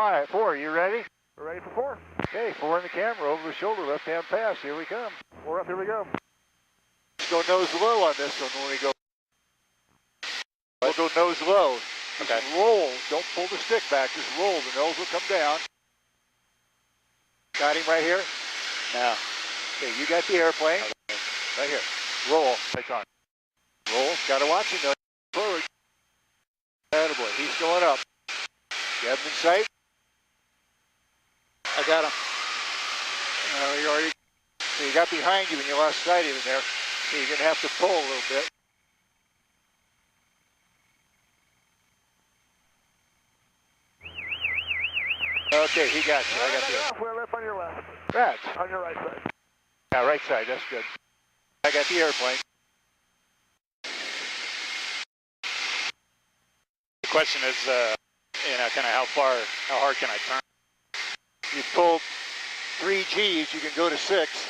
4, you ready? We're ready for 4. Okay, 4 in the camera, over the shoulder, left-hand pass. Here we come. 4 up, here we go. Go nose low on this one when we go. We'll go nose low. Just roll. Don't pull the stick back. Just roll. The nose will come down. Got him right here? No. Okay, you got the airplane. Right here. Roll. It's on. Roll. Got to watch him though. Forward. Attaboy. He's going up. You have him in sight? I got him. You already. So you got behind you and you lost sight of him there. So you're going to have to pull a little bit. Okay, he got you. I got the We're left on your left. Right. On your right side. Yeah, right side. That's good. I got the airplane. The question is, kind of how hard can I turn? You pulled 3 Gs, you can go to 6.